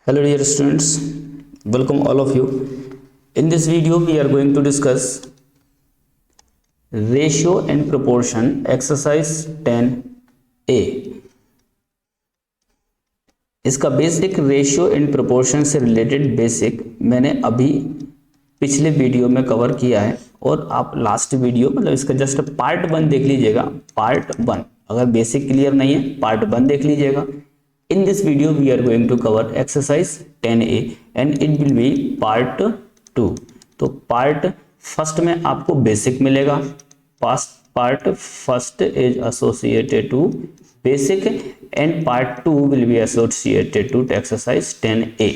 Hello dear students, welcome all of you. In this video we are going to discuss ratio and proportion exercise 10a. इसका basic ratio and proportion से related basic मैंने अभी पिछले video में cover किया है और आप लास्ट वीडियो मतलब इसका जस्ट पार्ट 1 देख लीजिएगा। पार्ट 1 अगर बेसिक क्लियर नहीं है पार्ट 1 देख लीजिएगा। In this video we are going to cover exercise 10a and it will be part 2। तो पार्ट फर्स्ट में आपको बेसिक मिलेगा। Part first is associated to basic and part 2 will be associated to exercise 10a।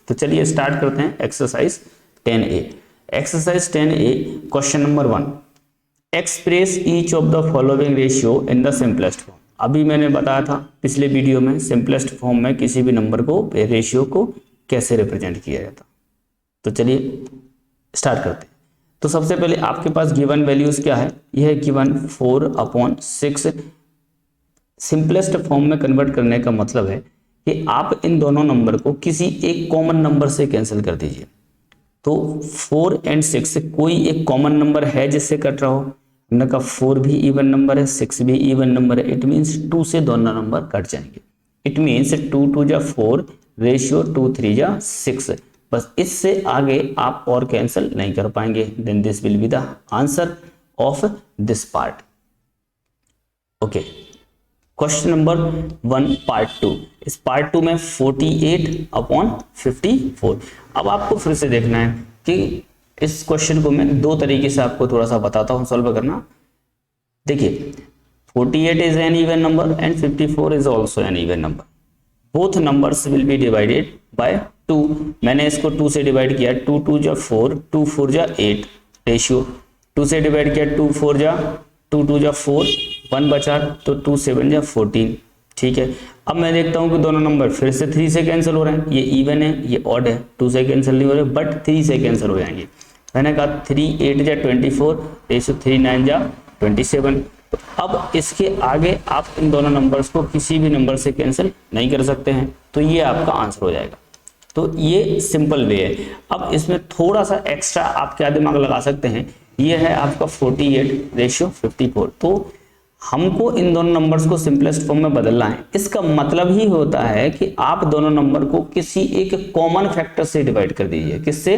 तो चलिए start करते हैं exercise 10a। Exercise 10a question number 1, express each of the following ratio in the simplest form. अभी मैंने बताया था पिछले video में सिंपलेस्ट फॉर्म में किसी भी नंबर को रेशियो को कैसे रिप्रेजेंट किया जाता। तो चलिए स्टार्ट करते हैं। तो सबसे पहले आपके पास गिवन वैल्यूज क्या है, यह है गिवन 4/6। सिंपलेस्ट फॉर्म में कन्वर्ट करने का मतलब है कि आप इन दोनों नंबर को किसी एक कॉमन नंबर से कैंसिल कर दीजिए। तो 4 और 6 से कोई एक कॉमन नंबर है जिससे कट रहा हो। हमने कहा 4 भी इवन नंबर है, 6 भी इवन नंबर है। इट मीन्स 2 से दोनों नंबर कट जाएंगे। इट मीन्स 2 2 जा 4 रेशियो 2 3 जा 6। बस इससे आगे आप और कैंसिल नहीं कर पाएंगे। Then this will be the answer of this part. Okay, question number 1 part 2। इस पार्ट 2 में 48/54। अब आपको फिर से देखना है कि इस क्वेश्चन को मैं दो तरीके से आपको थोड़ा सा बताता हूं सॉल्व करना। देखिए 48 is an even number and 54 is also an even number. Both numbers will be divided by 2। मैंने इसको 2 से डिवाइड किया। 2 2 जा 4, 2 4 जा 8 रेशियो। 2 से डिवाइड किया 2 4 जा 2 2 जा 4, 1 बचा तो 2 7 जा 14। ठीक है, अब मैं देखता हूं कि दोनों नंबर फिर से 3 से कैंसिल हो रहे हैं। ये इवन है, ये ऑड है, 2 से कैंसिल नहीं हो रहे बट 3 से कैंसिल हो जाएंगे। मैंने कहा 3 8 जा 24 रेशियो 3 9 जा 27। तो अब इसके आगे आप इन दोनों नंबर्स को किसी भी नंबर से कैंसिल नहीं कर सकते हैं। तो ये आपका आंसर हो जाएगा। तो ये सिंपल वे है। अब इसमें थोड़ा सा एक्स्ट्रा आप क्या दिमाग लगा सकते हैं, ये है आपका 48 रेशियो 54। तो हमको इन दोनों नंबर्स को सिंपलेस्ट फॉर्म में बदलना है। इसका मतलब ही होता है कि आप दोनों नंबर को किसी एक कॉमन फैक्टर से डिवाइड कर दीजिए। किससे?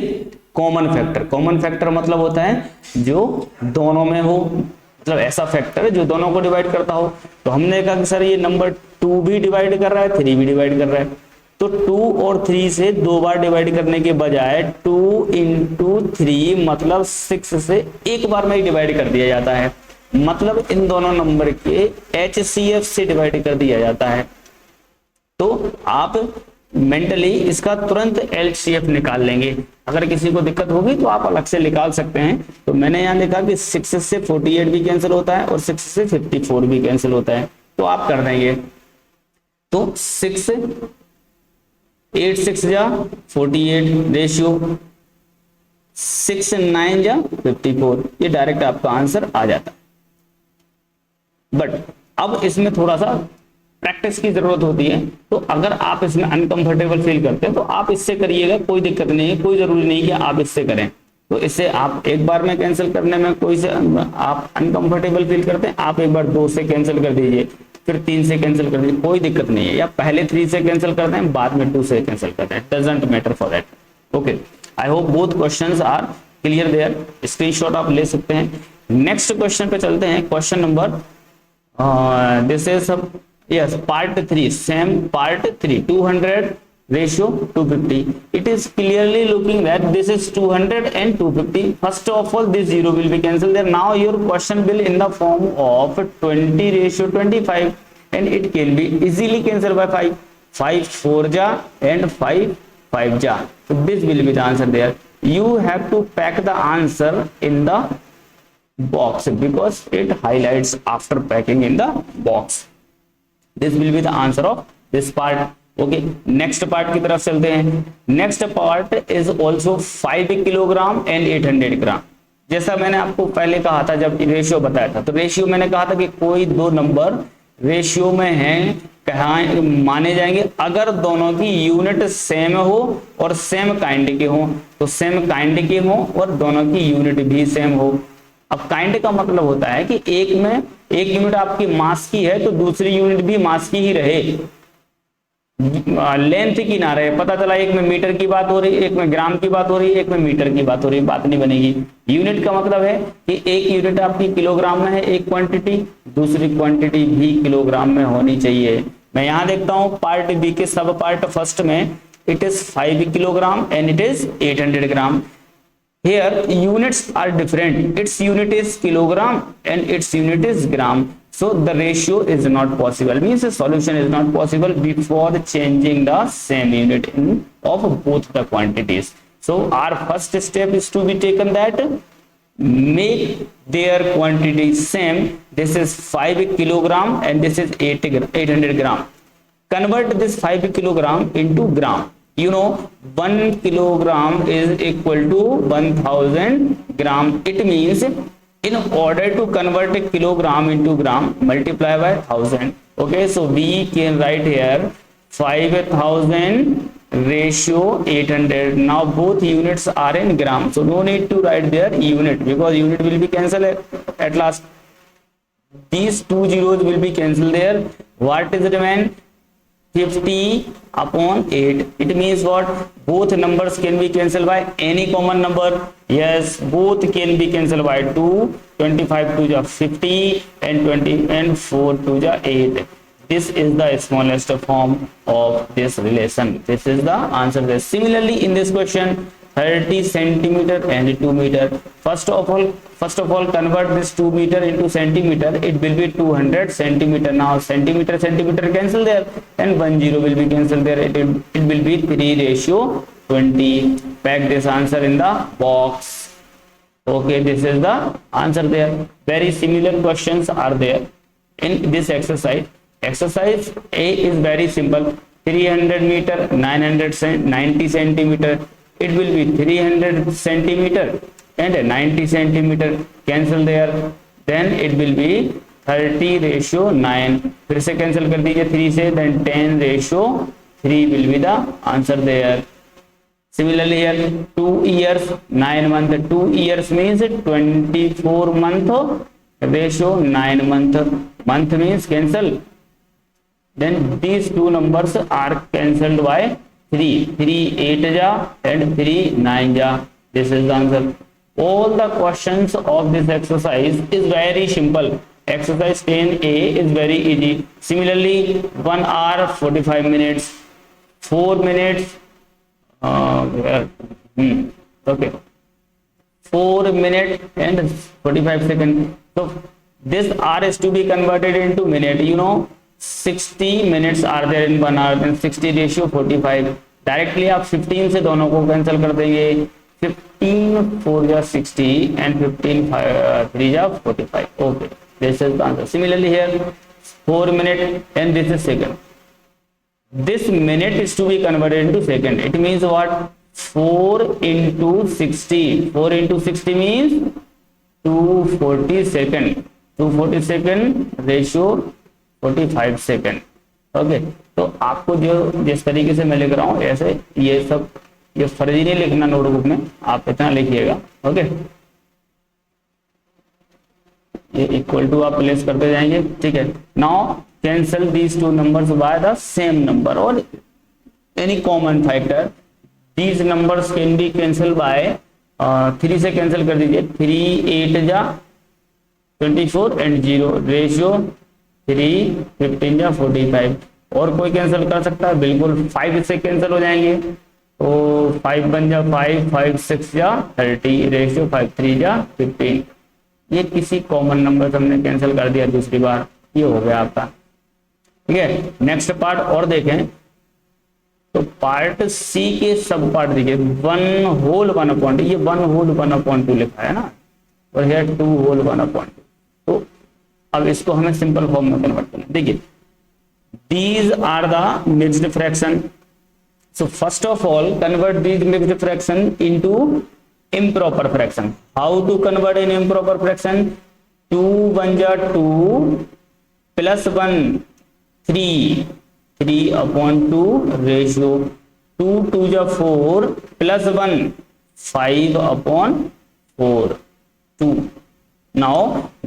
Common factor. कॉमन फैक्टर मतलब होता है जो दोनों में हो, मतलब ऐसा फैक्टर जो दोनों को डिवाइड करता हो। तो हमने कहा कि सर ये नंबर 2 भी डिवाइड कर रहा है, 3 भी डिवाइड कर रहा है। तो 2 और 3 से 2 बार डिवाइड करने के बजाय 2 × 3 मतलब 6 से एक बार में ही डिवाइड कर दिया जाता है। मतलब इन दोनों नंबर के HCF से डिवाइड कर दिया जाता है। तो आप मेंटली इसका तुरंत LCF निकाल लेंगे। अगर किसी को दिक्कत होगी तो आप अलग से निकाल सकते हैं। तो मैंने यहाँ लिखा कि 6 से 48 भी कैंसिल होता है और 6 से 54 भी कैंसिल होता है। तो आप कर देंगे। तो 6 8 6 जा 48 रेशियो 6 9 जा 54। ये डायरेक्ट आपका आंसर आ जाता है। बट अब इसमें थोड़ा सा प्रैक्टिस की जरूरत होती है। तो अगर आप इसमें अनकंफर्टेबल फील करते हैं तो आप इससे करिएगा, कोई दिक्कत नहीं है। कोई जरूरी नहीं कि आप इससे करें। तो इससे आप एक बार में कैंसिल करने में कोई से आप अनकंफर्टेबल फील करते हैं, आप एक बार 2 से कैंसिल कर दीजिए, फिर 3 से कैंसिल कर दीजिए, कोई दिक्कत नहीं है। या पहले 3 से कैंसिल करते हैं, बाद में 2 से कैंसिल करते हैं, doesn't matter for that. Okay, I hope both questions are clear there. Screenshot आप ले सकते हैं। नेक्स्ट क्वेश्चन पे चलते हैं। Question number this is yes part 3, same part 3, 200 ratio 250. It is clearly looking that this is 200 and 250. First of all this 0 will be cancelled there. Now your question will in the form of 20 ratio 25 and it can be easily cancelled by 5 5 4 ja and 5 5 ja. So this will be the answer there. You have to pack the answer in the box because it highlights after packing in the box. This will be the answer of this part. Okay, next part की तरफ चलते हैं। Next part is also 5 kilogram and 800 ग्राम। जैसा मैंने आपको पहले कहा था जब रेशियो बताया था, तो रेशियो मैंने कहा था कि कोई दो नंबर रेशियो में हैं कहा माने जाएंगे अगर दोनों की यूनिट सेम हो और सेम काइंड के हो। तो सेम काइंड के हो और दोनों की यूनिट भी सेम हो। अब काइंड का मतलब होता है कि एक में एक यूनिट आपकी मास की है तो दूसरी यूनिट भी मास की ही रहे, लेंथ की ना रहे। पता चला एक में मीटर की बात हो रही है, एक में ग्राम की बात हो रही है, एक में मीटर की बात हो रही है, बात नहीं बनेगी। यूनिट का मतलब है कि एक यूनिट आपकी किलोग्राम में है, एक क्वांटिटी, दूसरी क्वांटिटी भी किलोग्राम में होनी चाहिए। मैं यहां देखता हूं पार्ट बी के सब पार्ट फर्स्ट में it is 5 kilogram and it is 800 gram. Here units are different. Its unit is kilogram and its unit is gram. So the ratio is not possible. Means the solution is not possible before changing the same unit of both the quantities. So our first step is to be taken that make their quantity same. This is 5 kilogram and this is 800 gram. Convert this 5 kilogram into gram. You know 1 kilogram is equal to 1000 gram. It means in order to convert a kilogram into gram, multiply by 1000. Okay, so we can write here 5000 ratio 800. Now both units are in gram, so no need to write their unit because unit will be cancelled at last. These two zeros will be cancelled there. What is remain? 50 upon 8. It means what? Both numbers can be cancelled by any common number. Yes, both can be cancelled by 2. 25 to the 50 and 20 and 4 to the 8. This is the smallest form of this relation. This is the answer there. Similarly in this question 30 centimeter and 2 meter. First of all convert this 2 meter into centimeter. It will be 200 centimeter. Now centimeter cancel there and 1 0 will be cancelled there. It will be 3 ratio 20. Pack this answer in the box. Okay, this is the answer there. Very similar questions are there in this exercise. Exercise A is very simple. 300 meter 990 centimeter. It will be 300 centimeter and 90 centimeter cancel there. Then it will be 30 ratio 9. फिर से cancel कर दीजिए 3 से, then 10 ratio 3 will be the answer there. Similarly here 2 years 9 month. 2 years means 24 month ratio 9 month. Month means cancel. Then these two numbers are cancelled by 3. 3 8 ja and 3 9 ja. This is the answer. All the questions of this exercise is very simple. Exercise 10A is very easy. Similarly 1 hour 45 minutes 4 minutes okay 4 minutes and 45 seconds. So this hour is to be converted into minute. You know 60 minutes are there in 1 hour and 60 ratio 45. Directly आप 15 से दोनों को cancel कर देंगे. 15 4 जा 60 and 15 3 जा 45. Okay, this is the answer. Similarly here 4 minute and this is second. This minute is to be converted into second. It means what? 4 into 60. 4 into 60 means 240 second. 240 second ratio 45 second. Okay, तो आपको जो जिस तरीके से मैं लिख रहा हूँ ऐसे ये सब ये फर्जी नहीं लिखना नोटबुक में, आप इतना लिखिएगा. ओके, ये इक्वल टू आप प्लेस करते जाएंगे. ठीक है. Now cancel these two numbers by the same number और any common factor. These numbers can be cancel by 3 से कैंसिल कर दीजिए. 3 8 जा 24 एंड 0 रेशियो 3 15 या 45. और कोई कैंसिल कर सकता है? बिल्कुल. 5 से कैंसिल हो जाएंगे तो 5 बन जा 5 5 6 या 30 रेशियो 5 3 या 15. ये किसी कॉमन नंबर से हमने कैंसिल कर दिया दूसरी बार. ये हो गया आपका. ठीक है. नेक्स्ट पार्ट और देखें तो पार्ट सी के सब पार्ट देखिए. 1 होल 1/2. ये 1 होल 1/2 लिखा है ना, और ये 2 होल 1/2. तो अब इसको हमें सिंपल फॉर्म में कन्वर्ट करना. देखिए these are the mixed fraction. So first of all convert these mixed fraction into improper fraction. How to convert in improper fraction? 2 1 ja 2 plus 1 3/2 ratio 2 जा 4 plus 1 5/4 2. Now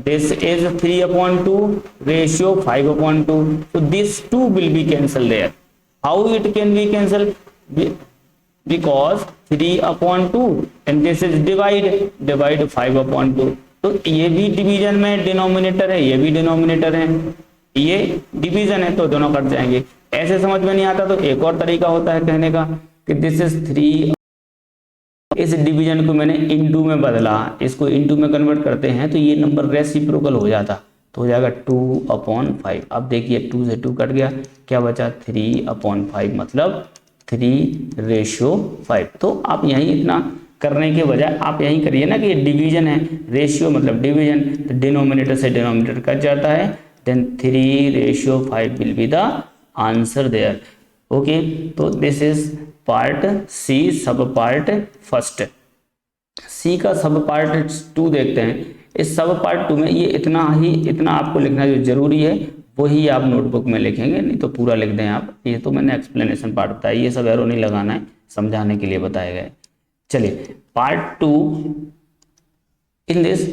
this is 3/2 ratio 5/2. So this 2 will be cancelled there. How it can be cancelled? Because 3/2 and this is divide 5/2. तो ये भी division में denominator है, ये भी denominator है, ये डिवीजन है, तो दोनों कट जाएंगे। ऐसे समझ में नहीं आता तो एक और तरीका होता है कहने का कि दिस इज 3, इस डिवीजन को मैंने इनटू में बदला, इसको इनटू में कन्वर्ट करते हैं तो ये नंबर रेसिप्रोकल हो जाता, तो हो जाएगा 2/5। अब देखिए 2 से 2 कट गया, क्या बचा 3/5 मतलब 3/5। तो आप यही इतना करने के बजाय आप यही करिए ना कि ये डिवीजन है, रेशियो मतलब डिवीजन, तो डिनोमिनेटर से डिनोमिनेटर कट जाता है, then 3/5 will be the answer there. Okay, तो this is part C, sub part first. सी का सब पार्ट 2 देखते हैं। इस सब पार्ट 2 में ये इतना आपको लिखना जो जरूरी है वही आप नोटबुक में लिखेंगे, नहीं तो पूरा लिख दें आप। ये तो मैंने एक्सप्लेनेशन पार्ट बताया, ये सब एरो नहीं लगाना है, समझाने के लिए बताए गए। चलिए part 2 in this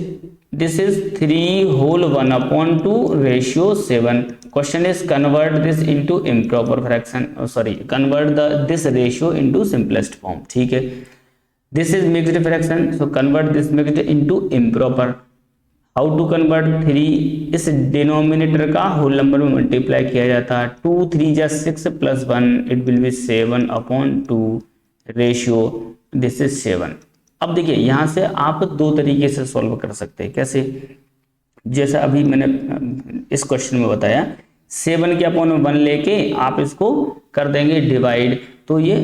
is 3/1/2 ratio 7। Question is convert this into improper fraction, sorry convert this ratio into simplest form. ठीक है, this is mixed fraction, so convert this mixed into improper. How to convert 3, इस denominator का whole number में multiply किया जाता है, 2 3 जा 6 plus 1 it will be 7/2 ratio this is 7। अब देखिए यहां से आप दो तरीके से सॉल्व कर सकते हैं। कैसे? जैसा अभी मैंने इस क्वेश्चन में बताया, 7 के अपॉन 1 लेके आप इसको कर देंगे डिवाइड, तो ये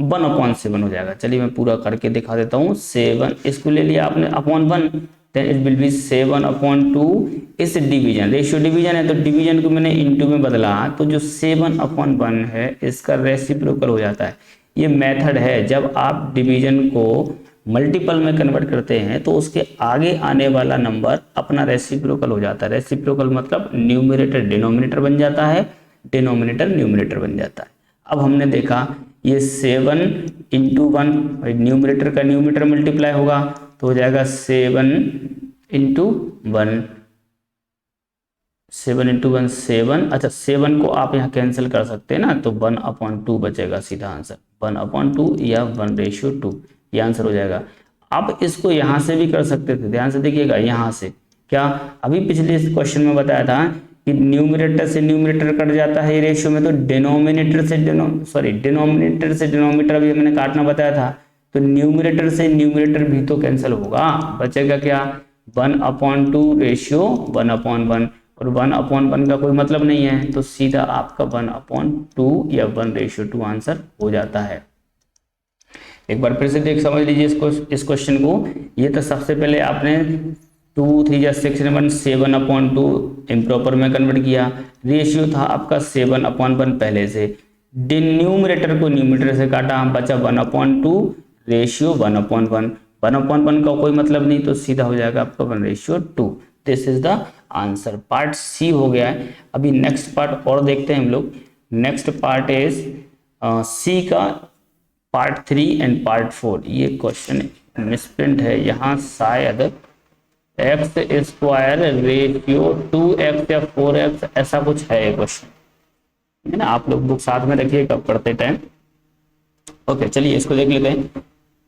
1/7 हो जाएगा। चलिए मैं पूरा करके दिखा देता हूँ। 7 इसको ले लिया आपने upon 1, then it will be 7/2। इस डिवीजन, रेशियो डिवीजन है तो डिवीजन को मैंने इनटू में बदला, तो जो 7/1 है इसका रेसिप्रोकल हो जाता है। ये मेथड है, जब आप डिवीजन को मल्टीपल में कन्वर्ट करते हैं तो उसके आगे आने वाला नंबर अपना रेसिप्रोकल हो जाता है। रेसिप्रोकल मतलब न्यूमरेटर डिनोमिनेटर बन जाता है, डिनोमिनेटर न्यूमरेटर बन जाता है। अब हमने देखा ये 7 × 1, न्यूमरेटर का न्यूमरेटर मल्टीप्लाई होगा तो हो जाएगा 7 × 1, 7 × 1 7। अच्छा 7 को आप यहाँ कैंसिल कर सकते हैं ना, तो 1/2 बचेगा सीधा आंसर, 1/2 या 1/2, ये आंसर हो जाएगा। अब इसको यहाँ से भी कर सकते थे, ध्यान से देखिएगा, यहाँ से क्या अभी पिछले क्वेश्चन में बताया था कि न्यूमरेटर से न्यूमरेटर कट जाता है रेशियो में, तो डिनोमिनेटर से डिनोमिनेटर भी मैंने काटना बताया था, तो न्यूमरेटर से न्यूमरेटर भी तो कैंसिल होगा, बचेगा क्या 1/2 रेशियो 1/1, और 1/1 का कोई मतलब नहीं है, तो सीधा आपका 1/2 या 1/2 आंसर हो जाता है। एक बार फिर से देख समझ लीजिए इस क्वेश्चन को। ये तो सबसे पहले आपने 2 3 जा 6 1 7/2 इम्प्रॉपर में कन्वर्ट किया, रेशियो था आपका 7/1 पहले से, न्यूमरेटर को न्यूमरेटर से काटा, बचा 1/2 रेशियो 1/1, 1/1 का कोई मतलब नहीं, तो सीधा हो जाएगा आपका 1/2। This is the answer. Part C हो गया है। अभी नेक्स्ट पार्ट और देखते हैं हम लोग। नेक्स्ट पार्ट इज सी का पार्ट 3 एंड पार्ट 4। ये क्वेश्चन मिसप्रिंट है यहाँ, शायद x² रेशियो 2x या 4x ऐसा कुछ है ये क्वेश्चन, है ना। आप लोग बुक साथ में रखिएगा पढ़ते टाइम। ओके चलिए इसको देख लेते हैं।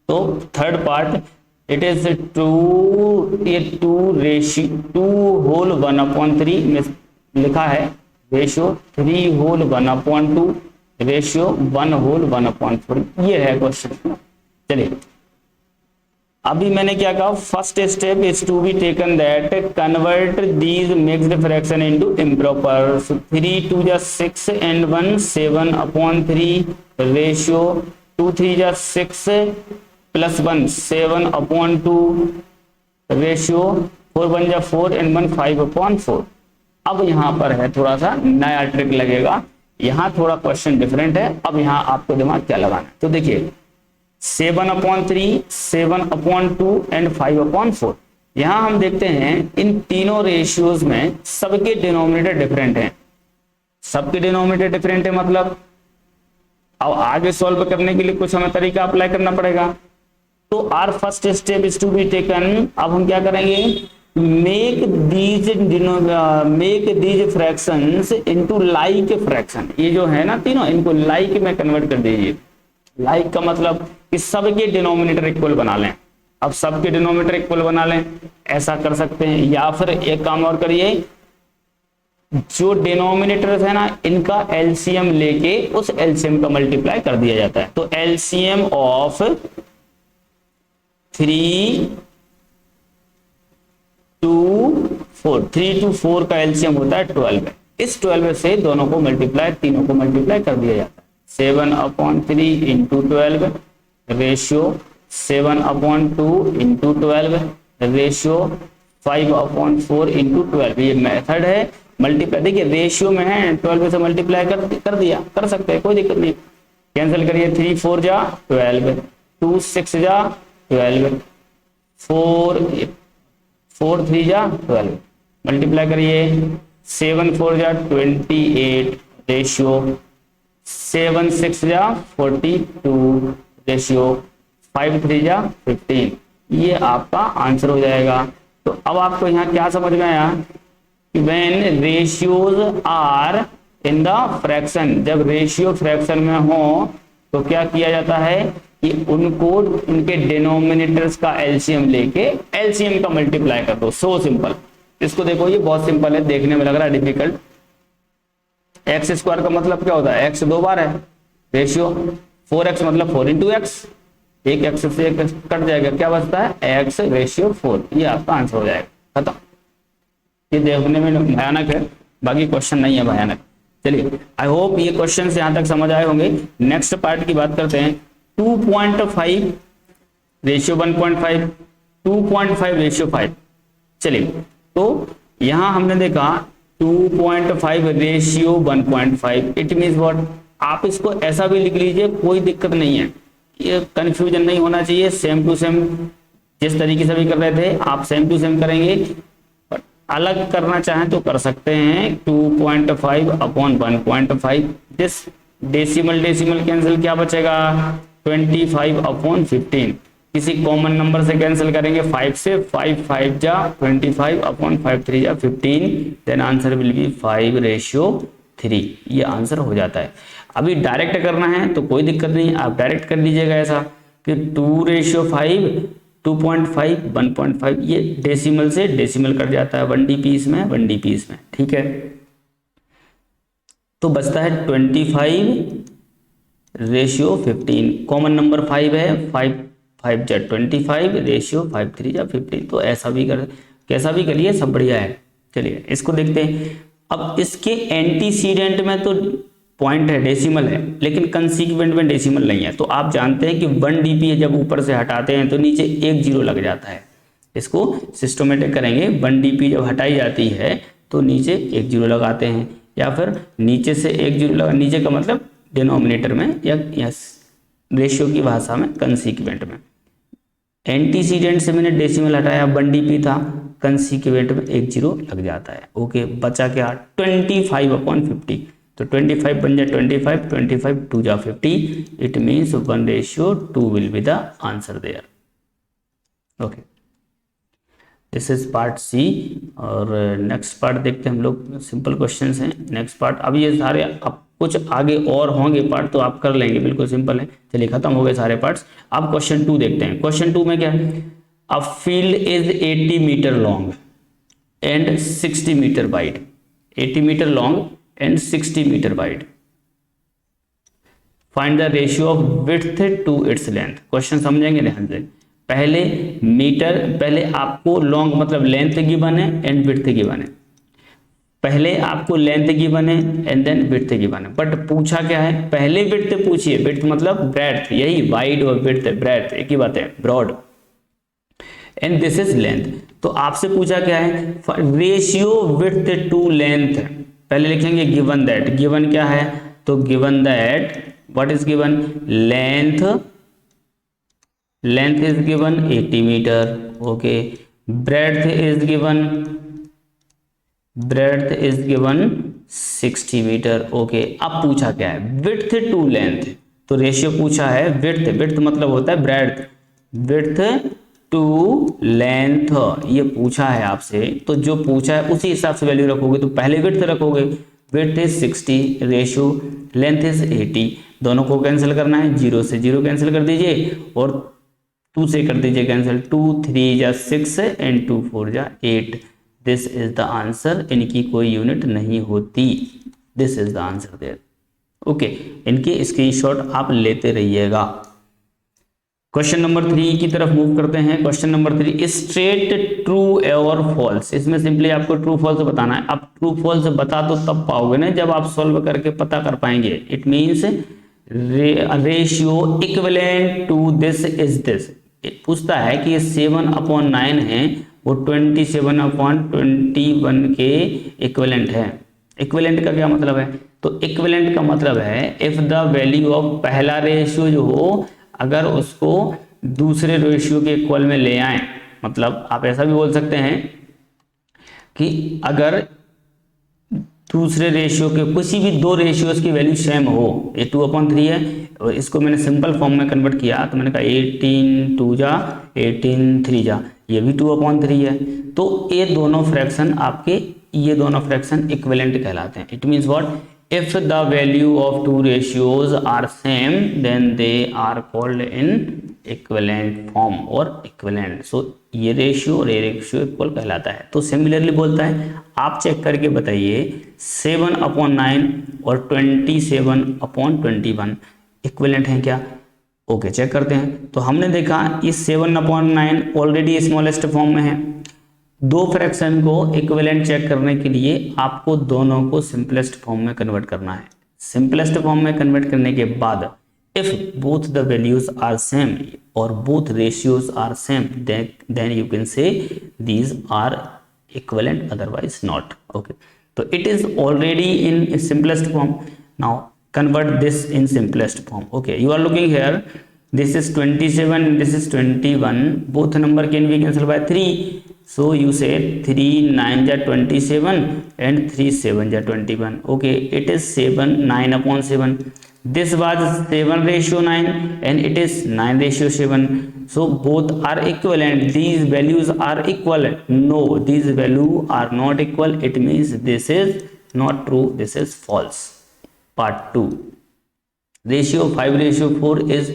तो third part it is 2 ratio 2 whole 1/3 में लिखा है, रेशियो 3 होल 1/2 रेशियो 1 होल 1/4, ये है क्वेश्चन। चलिए अभी मैंने क्या कहा, first step is to be taken that convert these mixed fraction into improper. 3 2 जा 6 and 1 7/3 रेशियो 2 3 जा 6 प्लस 1 7/2 रेशियो 4 1 जा 4 and 1 5/4। अब यहाँ पर है थोड़ा सा नया ट्रिक लगेगा, यहाँ थोड़ा क्वेश्चन डिफरेंट है। अब यहाँ आपको दिमाग क्या लगाना है, तो देखिए 7/3 7/2 एंड 5/4। यहाँ हम देखते हैं इन तीनों रेशियोज में सबके डिनोमिनेटर डिफरेंट हैं, सबके डिनोमिनेटर डिफरेंट है, मतलब अब आगे सॉल्व करने के लिए कुछ हमें तरीका अप्लाई करना पड़ेगा। तो our first step is to be taken, अब हम क्या करेंगे, make these fractions into like fraction, ये जो है ना तीनों, इनको लाइक में कन्वर्ट कर दीजिए। लाइक का मतलब कि सबके डिनोमिनेटर इक्वल बना लें। अब सबके डिनोमिनेटर इक्वल बना लें, ऐसा कर सकते हैं, या फिर एक काम और करिए, जो डिनोमिनेटर्स है ना इनका एलसीएम लेके उस एलसीएम का मल्टीप्लाई कर दिया जाता है। तो एलसीएम ऑफ 3 to 4, 3 to 4 का एलसीएम होता है 12 है। इस 12 से दोनों को मल्टीप्लाई, तीनों को मल्टीप्लाई कर दिया जाता है। 7/3 into 12 ratio 7/2 into 12 ratio 5/4 into 12। ये मेथड है मल्टीप्लाई, देखिए रेशियो में है, 12 से मल्टीप्लाई कर दिया, कर सकते हैं, कोई दिक्कत नहीं। कैंसिल करिए, 3 4 जा 12, 2 6 जा 12, 4 3 जा 12, मल्टीप्लाई करिए, 7 4 जा 28 रेशियो 7 6 जा 42 रेशियो 5 3 जा 15। ये आपका आंसर हो जाएगा। तो अब आपको यहाँ क्या समझ में आया कि when ratios are in the fraction, जब रेशियो फ्रैक्शन में हो तो क्या किया जाता है कि उनको उनके डिनोमिनेटर्स का एलसीएम लेके एलसीएम का मल्टीप्लाई कर दो। So simple. इसको देखो, ये बहुत सिंपल है, देखने में लग रहा है डिफिकल्ट। एक्स स्क्वायर का मतलब क्या होता है, एक्स 2 बार है, रेशियो 4x मतलब 4 इंटू एक्स, एक एक्स से एक कट जाएगा, क्या बचता है एक्स रेशियो 4। ये आपका आंसर हो जाएगा, खत्म। ये देखने में भयानक है, बाकी क्वेश्चन नहीं है भयानक। चलिए, आई होप ये क्वेश्चन यहाँ तक समझ आए होंगे। नेक्स्ट पार्ट की बात करते हैं। 2.5 रेशियो 1.5, 2.5 रेशियो 5। चलिए, तो यहां हमने देखा 2.5 रेशियो 1.5, इट मीन्स व्हाट, आप इसको ऐसा भी लिख लीजिए, कोई दिक्कत नहीं है, ये कंफ्यूजन नहीं होना चाहिए। सेम टू सेम जिस तरीके से भी कर रहे थे आप सेम टू सेम करेंगे, अलग करना चाहें तो कर सकते हैं। 2.5/1.5, दिस डेसिमल कैंसिल, क्या बचेगा 25/15। किसी कॉमन नंबर से कैंसिल करेंगे 5 से, 5 5 जा 25/5 3 जा 15, देन आंसर विल बी 5:3। ये आंसर हो जाता है। अभी डायरेक्ट करना है तो कोई दिक्कत नहीं, आप डायरेक्ट कर लीजिएगा ऐसा कि 2:5, 2.5 1.5, ये डेसिमल से डेसिमल कट जाता है, 1 DP इसमें 1 DP इसमें, ठीक है। तो बचता है 25:15, कॉमन नंबर 5 है, 5 5 जा 25 रेशियो 5 3 जा 15। तो ऐसा भी कर, कैसा भी करिए, सब बढ़िया है। चलिए इसको देखते हैं। अब इसके एंटीसीडेंट में तो पॉइंट है, डेसिमल है, लेकिन कंसीक्वेंट में डेसिमल नहीं है। तो आप जानते हैं कि 1 DP जब ऊपर से हटाते हैं तो नीचे एक जीरो लग जाता है। इसको सिस्टमेटिक करेंगे, 1 DP जब हटाई जाती है तो नीचे एक जीरो लगाते हैं, या फिर नीचे से एक जीरो लगा, नीचे का मतलब डिनोमिनेटर में, या रेशियो की भाषा में कंसीक्वेंट में। एंटीसीडेंट से मैंने डेसिमल हटाया, 1 DP था, कंसीक्वेंट में एक जीरो लग जाता है। ओके, बचा क्या 25/50। तो 25 बन जाए 25, 25 2 जा 50, it means 1:2 will be the answer there. Okay, this is part C. और नेक्स्ट पार्ट देखते हैं हम लोग, सिंपल क्वेश्चंस हैं नेक्स्ट पार्ट। अब ये सारे, अब कुछ आगे और होंगे पार्ट तो आप कर लेंगे, बिल्कुल सिंपल है। चलिए, खत्म हो गए सारे पार्ट्स। अब क्वेश्चन 2 देखते हैं। क्वेश्चन 2 में क्या है, a field is 80 meter long and 60 meter wide, 80 meter long and 60 meter wide, find the ratio of width to its length. Question समझेंगे ध्यान से। पहले मीटर, पहले आपको लॉन्ग मतलब लेंथ गिवन है एंड विड्थ गिवन है। पहले आपको लेंथ गिवन है एंड देन विड्थ गिवन है, बट पूछा क्या है, पहले विड्थ पूछिए, विड्थ मतलब ब्रेड्थ, यही वाइड और विड्थ ब्रेड्थ एक ही बात है, broad, and this is length. तो आपसे पूछा क्या है, रेशियो विड्थ टू लेंथ। पहले लिखेंगे गिवन दैट, गिवन क्या है, तो given that what is given, length is given 80 meter, okay, breadth is given 60 meter. Okay, अब पूछा क्या है, विड्थ टू लेंथ, तो रेशियो पूछा है विड्थ, विड्थ मतलब होता है ब्रेड्थ, विड्थ टू लेंथ ये पूछा है आपसे, तो जो पूछा है उसी हिसाब से वैल्यू रखोगे। तो पहले विड्थ रखोगे, width is 60, ratio length is 80, दोनों को कैंसिल करना है, 0 से 0 कैंसिल कर दीजिए और 2 से कर दीजिए कैंसिल, 2 3 जा 6 एंड 2 4 जा 8। दिस इज द आंसर, इनकी कोई यूनिट नहीं होती, this is the answer there. Okay, इनके स्क्रीनशॉट आप लेते रहिएगा। क्वेश्चन नंबर 3 की तरफ मूव करते हैं। क्वेश्चन नंबर 3, स्ट्रेट ट्रू और फॉल्स, इसमें सिंपली आपको ट्रू फॉल्स बताना है। आप ट्रू फॉल्स बता तो तब पाओगे ना जब आप सॉल्व करके पता कर पाएंगे। It means ratio equivalent to this is this, पूछता है कि 7/9 है वो 27/21 के इक्विवेलेंट है। इक्विवेलेंट का क्या मतलब है, तो इक्विवेलेंट का मतलब है इफ द वैल्यू ऑफ पहला रेशियो जो हो अगर उसको दूसरे रेशियो के इक्वल में ले आए, मतलब आप ऐसा भी बोल सकते हैं कि अगर दूसरे रेशियो के किसी भी दो रेशियोज की वैल्यू सेम हो, ये 2/3 है और इसको मैंने सिंपल फॉर्म में कन्वर्ट किया तो मैंने कहा 18 2 जा 18 3 जा, ये भी 2/3 है, तो ये दोनों फ्रैक्शन आपके, ये दोनों फ्रैक्शन इक्विवेलेंट कहलाते हैं। It means what, if the value of two ratios are same then they are called in equivalent form or equivalent। so ये रेशियो और ये रेशियो इक्वल कहलाता है। तो सिमिलरली बोलता है, आप चेक करके बताइए 7/9 और 27/21 इक्विवेलेंट हैं क्या। ओके, चेक करते हैं। तो हमने देखा ये 7/9 ऑलरेडी स्मॉलेस्ट फॉर्म में है। दो फ्रैक्शन को इक्विवेलेंट चेक करने के लिए आपको दोनों को सिंपलेस्ट फॉर्म में कन्वर्ट करना है। सिंपलेस्ट फॉर्म में कन्वर्ट करने के बाद if both the values are same और both ratios are same then you can say these are equivalent, otherwise not. Okay, तो it is already in simplest form. Now convert this in simplest form. Okay, you are looking here, this is 27 and this is 21, both number can be cancelled by 3, so you say 3 9 ja 27 and 3 7 ja 21. Okay, it is 7 9/7, this was 7/9 and it is 9/7, so both are equivalent, these values are equal. No, these values are not equal, it means this is not true, this is false. Part 2, ratio 5/4 is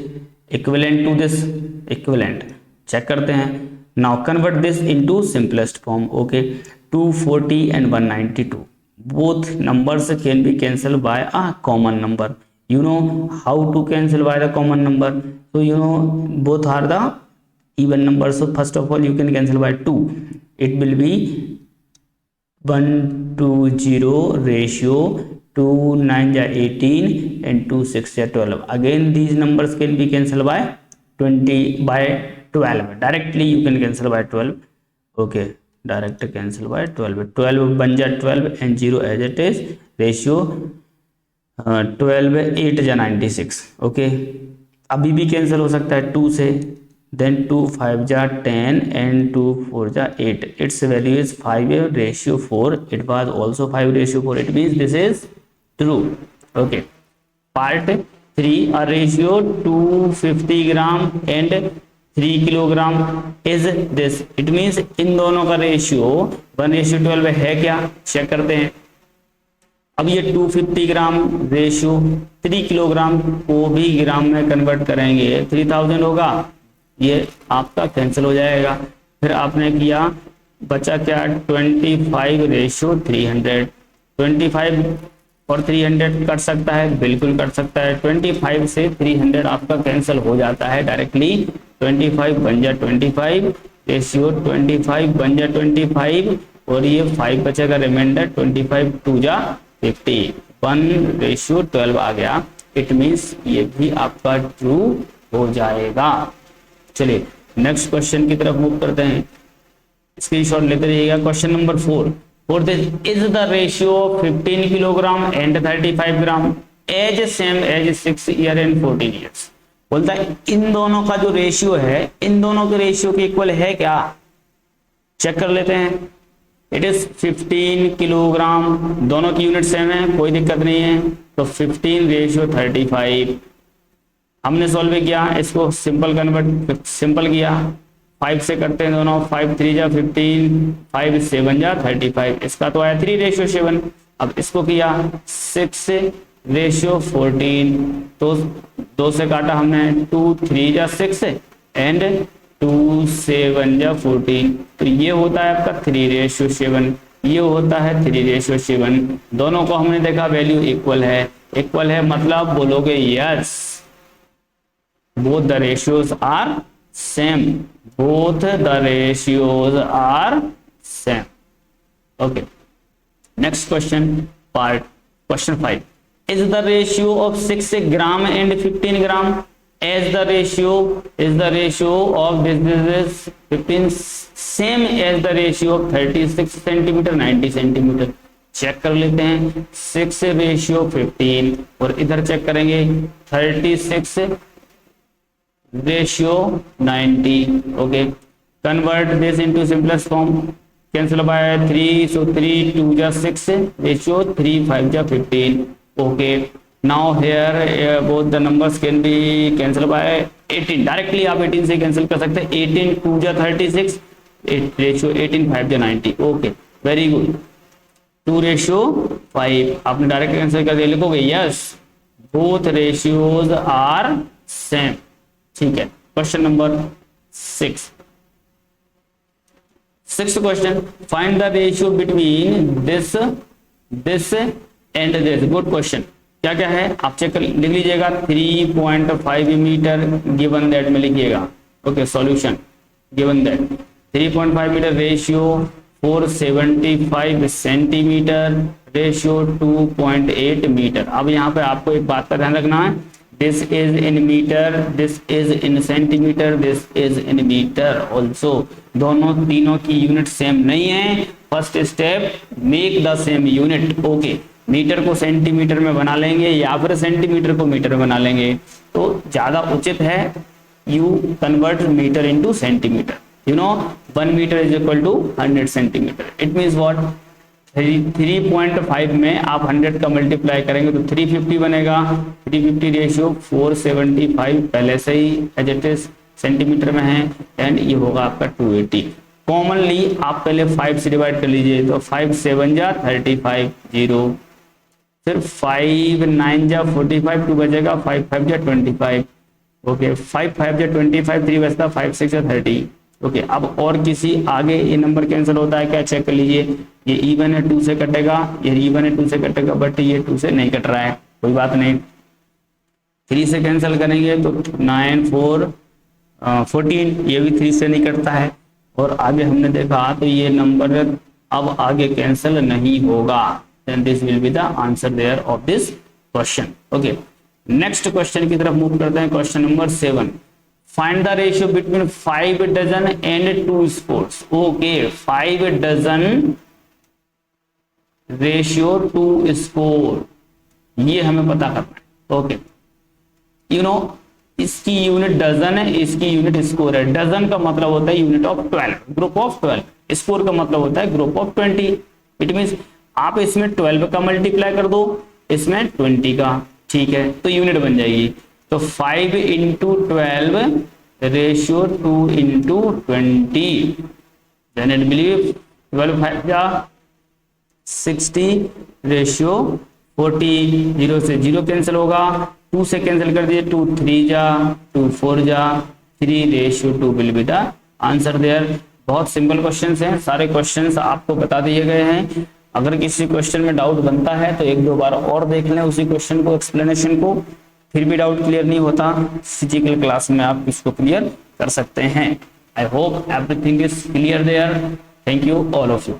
equivalent to this, equivalent check करते हैं। now convert this into simplest form. okay, 240 and 192, both numbers can be cancelled by a common number. you know how to cancel by the common number, so you know both are the even numbers, so first of all you can cancel by 2, it will be 1/0 ratio 2 9 ja 18 and 2 6 ja 12. again these numbers can be cancelled by 12, directly you can cancel by 12. okay, direct cancel by 12 बन जा 12 and 0 as it is, ratio 12 8 जा 96. okay, अभी भी cancel हो सकता है 2 से, then 2 5 जा 10 and 2 4 जा 8, its value is 5/4, it was also 5/4, it means this is true. okay, part 3, a ratio 250 gram and 3 kilogram is this, it means इन दोनों का रेशियो 1/12 है क्या, चेक करते हैं। अब ये 250 ग्राम रेशियो 3 किलोग्राम को भी ग्राम में कन्वर्ट करेंगे 3000 होगा, ये आपका कैंसिल हो जाएगा। फिर आपने किया, बचा क्या, 25/300, 25 और 300 कट सकता है, बिल्कुल कट सकता है। 25 से 300 आपका कैंसिल हो जाता है डायरेक्टली, 25 बन जा 25, रेशियो 25 बन जा 25 और ये 5 बचेगा रिमाइंडर, 25 2 जा 50, 1/12 आ गया। इट मीन्स ये भी आपका ट्रू हो जाएगा। चलिए नेक्स्ट क्वेश्चन की तरफ मूव करते हैं, स्क्रीनशॉट लेते रहिएगा। Question number 4, for this is the ratio of 15 kilogram and 35 gram as same as 6 year and 14 years। बोलता है इन दोनों का जो रेशियो है, इन दोनों के रेशियो के इक्वल है क्या, चेक कर लेते हैं। इट इज 15 किलोग्राम, दोनों की यूनिट सेम है, कोई दिक्कत नहीं है। तो 15:35 हमने सॉल्व किया, इसको सिंपल किया, 5 से करते हैं दोनों, 5 3 जा 15, 5 7 जा 35, इसका तो आया 3:7। अब इसको किया 6:14, तो 2 से काटा हमने, 2 3 जा 6 एंड 2 7 जा 14, तो ये होता है आपका 3:7, ये होता है 3:7। दोनों को हमने देखा वैल्यू इक्वल है मतलब बोलोगे yes, both the ratios are same, both the ratios are same. Okay, next question, question 5. Is the ratio of 6 gram and 15 gram as the ratio of this is 15 same as the ratio of 36 centimeter 90 centimeter? Check कर लेते हैं, 6:15 और इधर check करेंगे 36 ratio 90. Okay, convert this into simplest form, cancel by 3, so 3 2 ja 6 ratio 3 5 ja 15. Okay, now here both the numbers can be cancelled by 18, directly आप 18 से cancel कर सकते हैं, 18 2 ja 36, ratio 18 5 ja 90. Okay, very good, 2:5 आपने direct cancel कर दिया, लिखोगे yes both ratios are same. ठीक है, question number 6, sixth question, find the ratio between this and this. Good question, क्या क्या है आप चेक कर लिख लीजिएगा, 3.5 मीटर गिवन दैट में लिखिएगा। Okay, solution given that 3.5 metre, ratio 475 centimetre, ratio 2.8 metre. अब यहाँ पे आपको एक बात का ध्यान रखना है, this is in meter, this is in centimeter, this is in meter also। दोनों तीनों की यूनिट सेम नहीं है। First step, make the same unit. Okay, metre को सेंटीमीटर में बना लेंगे या फिर सेंटीमीटर को मीटर में बना लेंगे, तो ज्यादा उचित है you convert metre into centimetre. You know 1 metre is equal to 100 centimetre. It means what, 3.5 में आप 100 का मल्टीप्लाई करेंगे तो 350 बनेगा। 350 रेशियो 475 पहले से ही एज इट इज सेंटीमीटर में है, एंड ये होगा आपका 280। कॉमनली आप पहले 5 से डिवाइड कर लीजिए, तो 5 7 जा 35 0, फिर 5 9 जा 45 2 बचेगा, 5 5 जा 25। ओके, 5 5 जा 25 3 बचता, 5 6 जा 30। ओके, अब और किसी आगे ये नंबर कैंसिल होता है क्या, चेक कर लीजिए। ये इवन है 2 से कटेगा, ये इवन है 2 से कटेगा, बट ये 2 से नहीं कट रहा है, कोई बात नहीं। 3 से कैंसिल करेंगे तो 9 4 14, ये भी 3 से नहीं कटता है। और आगे हमने देखा तो ये नंबर अब आगे कैंसिल नहीं होगा, then this will be the answer there of this question. Okay, next question की तरफ मूव करते हैं। Question number 7, find the ratio between 5 dozen and 2 sports. Okay, 5 dozen ratio 2 sport, ये हमें पता करना है। ओके, यू नो इसकी यूनिट डजन है, इसकी यूनिट स्कोर है। डजन का मतलब होता है unit of 12, group of 12। Score का मतलब होता है ग्रुप ऑफ 20। इट मीन्स आप इसमें 12 का मल्टीप्लाई कर दो, इसमें 20 का, ठीक है, तो यूनिट बन जाएगी। तो 5 into 12 ratio 2 into 20, then it believe 12 5 जा 60 रेशियो 40, 0 से 0 कैंसिल होगा, 2 से कैंसिल कर दिए, 2 3 जा 2 4 जा 3 ratio 2 will be the answer there. बहुत सिंपल क्वेश्चंस हैं, सारे क्वेश्चंस आपको बता दिए गए हैं। अगर किसी क्वेश्चन में डाउट बनता है तो एक दो बार और देख लें उसी क्वेश्चन को, एक्सप्लेनेशन को, फिर भी डाउट क्लियर नहीं होता, फिजिकल क्लास में आप इसको क्लियर कर सकते हैं। I hope everything is clear there. Thank you all of you.